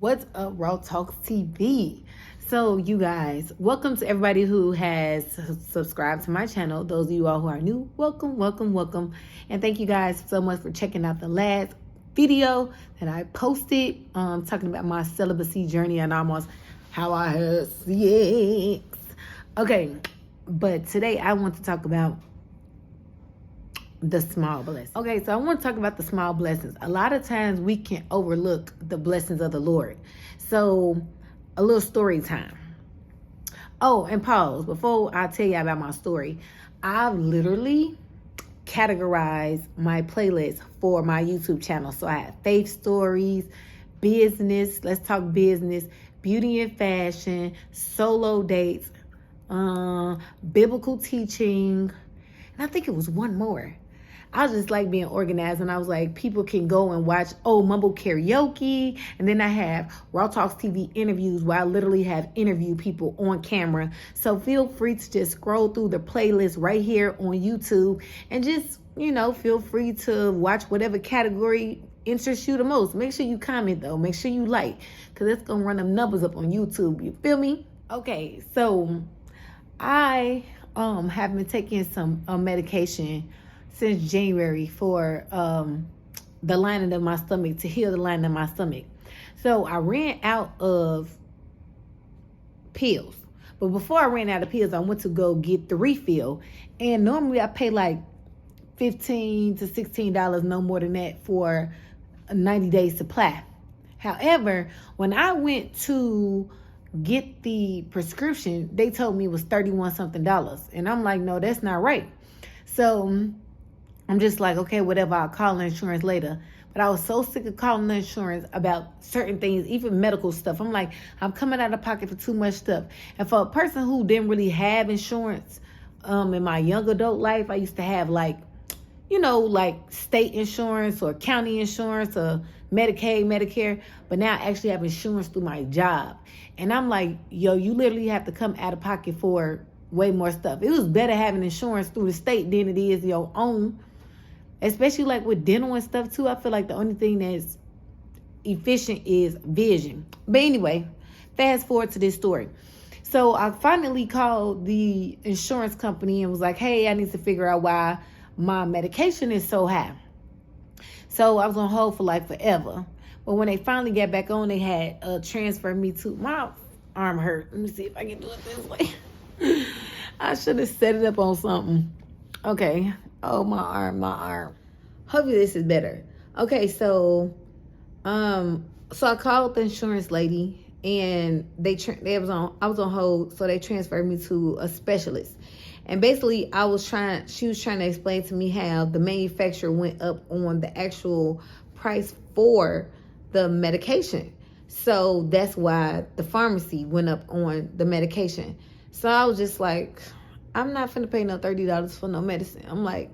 What's up, Raw Talks TV? So, you guys, welcome to everybody who has subscribed to my channel. Those of you all who are new, welcome, welcome, welcome. And thank you guys so much for checking out the last video that I posted talking about my celibacy journey and almost how I had sex. Okay, but today I want to talk about the small blessings. Okay, so I want to talk about the small blessings. A lot of times we can overlook the blessings of the Lord. So, a little story time. Oh, and pause. Before I tell you about my story, I've literally categorized my playlist for my YouTube channel. So I have faith stories, business, let's talk business, beauty and fashion, solo dates, biblical teaching, and I think it was one more. I just like being organized, and I was like, people can go and watch mumble karaoke, and then I have Raw Talks TV interviews where I literally have interviewed people on camera. So feel free to just scroll through the playlist right here on YouTube and just, feel free to watch whatever category interests you the most. Make sure you comment though, make sure you like, because it's gonna run them numbers up on YouTube. You feel me? Okay, so I have been taking some medication since January for the lining of my stomach, to heal the lining of my stomach. So I ran out of pills. But before I ran out of pills, I went to go get the refill. And normally I pay like $15 to $16, no more than that, for a 90-day supply. However, when I went to get the prescription, they told me it was $31 something. And I'm like, no, that's not right. So I'm just like, okay, whatever, I'll call the insurance later. But I was so sick of calling the insurance about certain things, even medical stuff. I'm like, I'm coming out of pocket for too much stuff. And for a person who didn't really have insurance in my young adult life, I used to have like state insurance or county insurance or Medicaid, Medicare. But now I actually have insurance through my job. And I'm like, yo, you literally have to come out of pocket for way more stuff. It was better having insurance through the state than it is your own. Especially like with dental and stuff too. I feel like the only thing that's efficient is vision. But anyway, fast forward to this story. So I finally called the insurance company and was like, hey, I need to figure out why my medication is so high. So I was on hold for like forever. But when they finally got back on, they had transferred me to, my arm hurt. Let me see if I can do it this way. I should have set it up on something. Okay. Oh, my arm. Hopefully this is better. Okay, so I called the insurance lady, and I was on hold, so they transferred me to a specialist. And basically she was trying to explain to me how the manufacturer went up on the actual price for the medication. So that's why the pharmacy went up on the medication. So I was just like, I'm not finna pay no $30 for no medicine. I'm like,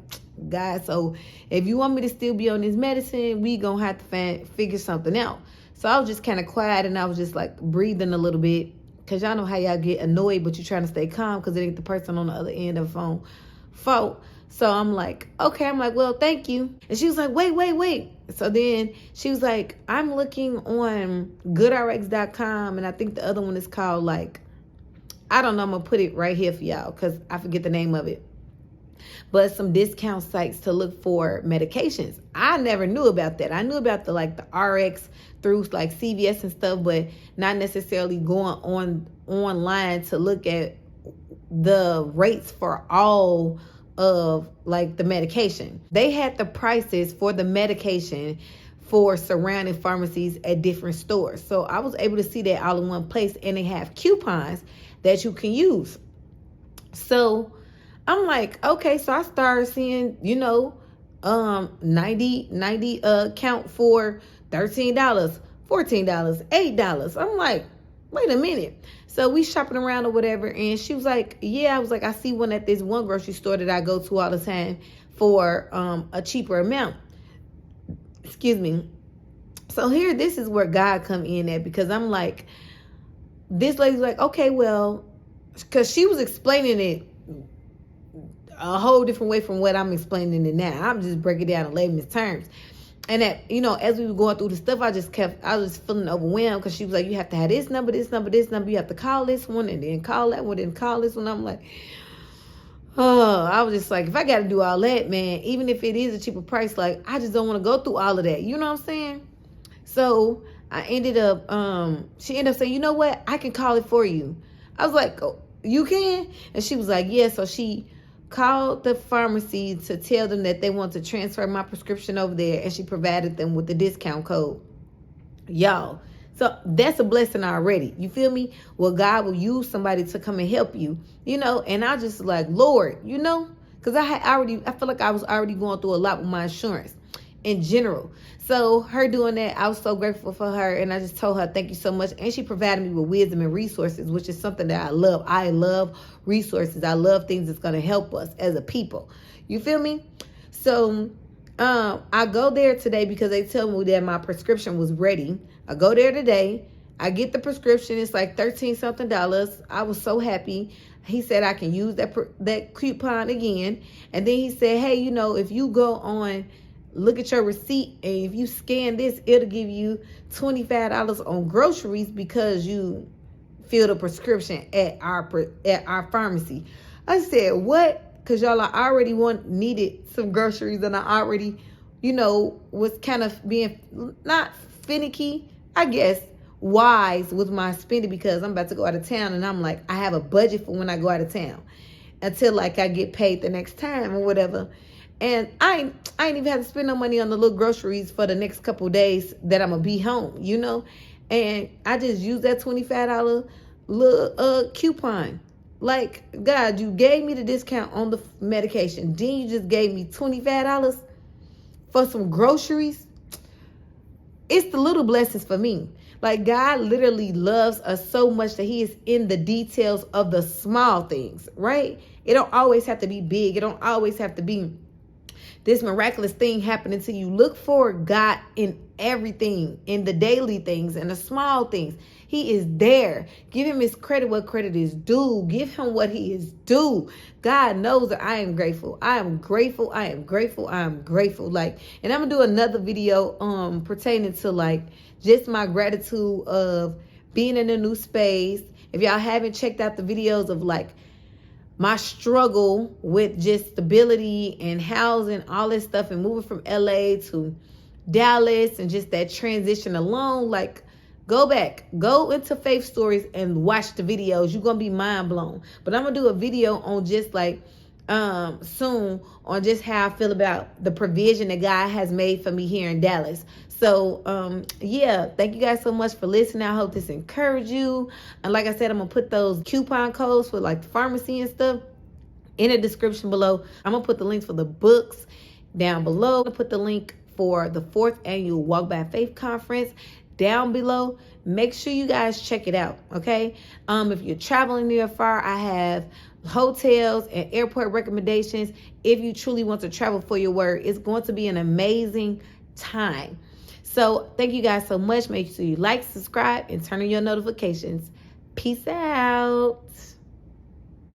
guys, so if you want me to still be on this medicine, we gonna have to figure something out. So I was just kind of quiet, and I was just like breathing a little bit, because y'all know how y'all get annoyed, but you're trying to stay calm because it ain't the person on the other end of the phone fault. So I'm like, okay, well, thank you. And she was like, wait. So then she was like, I'm looking on goodrx.com, and I think the other one is called like, I don't know, I'm going to put it right here for y'all because I forget the name of it. But some discount sites to look for medications. I never knew about that. I knew about the RX through like CVS and stuff, but not necessarily going online to look at the rates for all of like the medication. They had the prices for the medication for surrounding pharmacies at different stores. So I was able to see that all in one place, and they have coupons that you can use. So I'm like, okay, so I started seeing, 90 count for $13, $14, $8. I'm like, wait a minute. So we shopping around or whatever, and she was like, yeah. I was like, I see one at this one grocery store that I go to all the time for a cheaper amount. Excuse me. So this is where God come in at, because I'm like, this lady's like, okay, well, because she was explaining it a whole different way from what I'm explaining it now. I'm just breaking it down in layman's terms. And that, as we were going through the stuff, I was feeling overwhelmed because she was like, you have to have this number, this number, this number. You have to call this one and then call that one, then call this one. I'm like, oh, I was just like, if I got to do all that, man, even if it is a cheaper price, like, I just don't want to go through all of that. You know what I'm saying? So I ended up, she ended up saying, you know what? I can call it for you. I was like, oh, you can? And she was like, yeah. So she called the pharmacy to tell them that they want to transfer my prescription over there, and she provided them with the discount code. Y'all, so that's a blessing already. You feel me? Well, God will use somebody to come and help you, and I just like, Lord, because I feel like I was already going through a lot with my insurance in general. So her doing that, I was so grateful for her, and I just told her thank you so much. And she provided me with wisdom and resources, which is something that I love. I love resources. I love things that's going to help us as a people. You feel me? So I go there today because they tell me that my prescription was ready. I go there today. I get the prescription. It's like $13 something. I was so happy. He said I can use that coupon again. And then he said, hey, if you go on, look at your receipt, and if you scan this, it'll give you $25 on groceries because you filled a prescription at our pharmacy. I said, what? Because y'all, I already needed some groceries, and I already, was kind of being not finicky, I guess, wise with my spending, because I'm about to go out of town, and I'm like, I have a budget for when I go out of town until like I get paid the next time or whatever. And I ain't even have to spend no money on the little groceries for the next couple of days that I'm going to be home, And I just used that $25 little coupon. Like, God, you gave me the discount on the medication. Then you just gave me $25 for some groceries. It's the little blessings for me. Like, God literally loves us so much that he is in the details of the small things, right? It don't always have to be big. It don't always have to be this miraculous thing happening to you. Look for God in everything, in the daily things and the small things. He is there. Give him his credit what credit is due. Give him what he is due. God knows that I am grateful. I am grateful. I am grateful. I am grateful. Like, and I'm gonna do another video pertaining to like just my gratitude of being in a new space. If y'all haven't checked out the videos of like my struggle with just stability and housing, all this stuff, and moving from LA to Dallas, and just that transition alone, like, go into Faith Stories and watch the videos. You're going to be mind blown. But I'm going to do a video on just like soon on just how I feel about the provision that God has made for me here in Dallas. So, yeah, thank you guys so much for listening. I hope this encouraged you. And like I said, I'm going to put those coupon codes for like the pharmacy and stuff in the description below. I'm going to put the links for the books down below. I'm going to put the link for the 4th annual Walk by Faith conference down below. Make sure you guys check it out, okay? If you're traveling near or far, I have hotels and airport recommendations. If you truly want to travel for your word, it's going to be an amazing time. So thank you guys so much. Make sure you like, subscribe, and turn on your notifications. Peace out.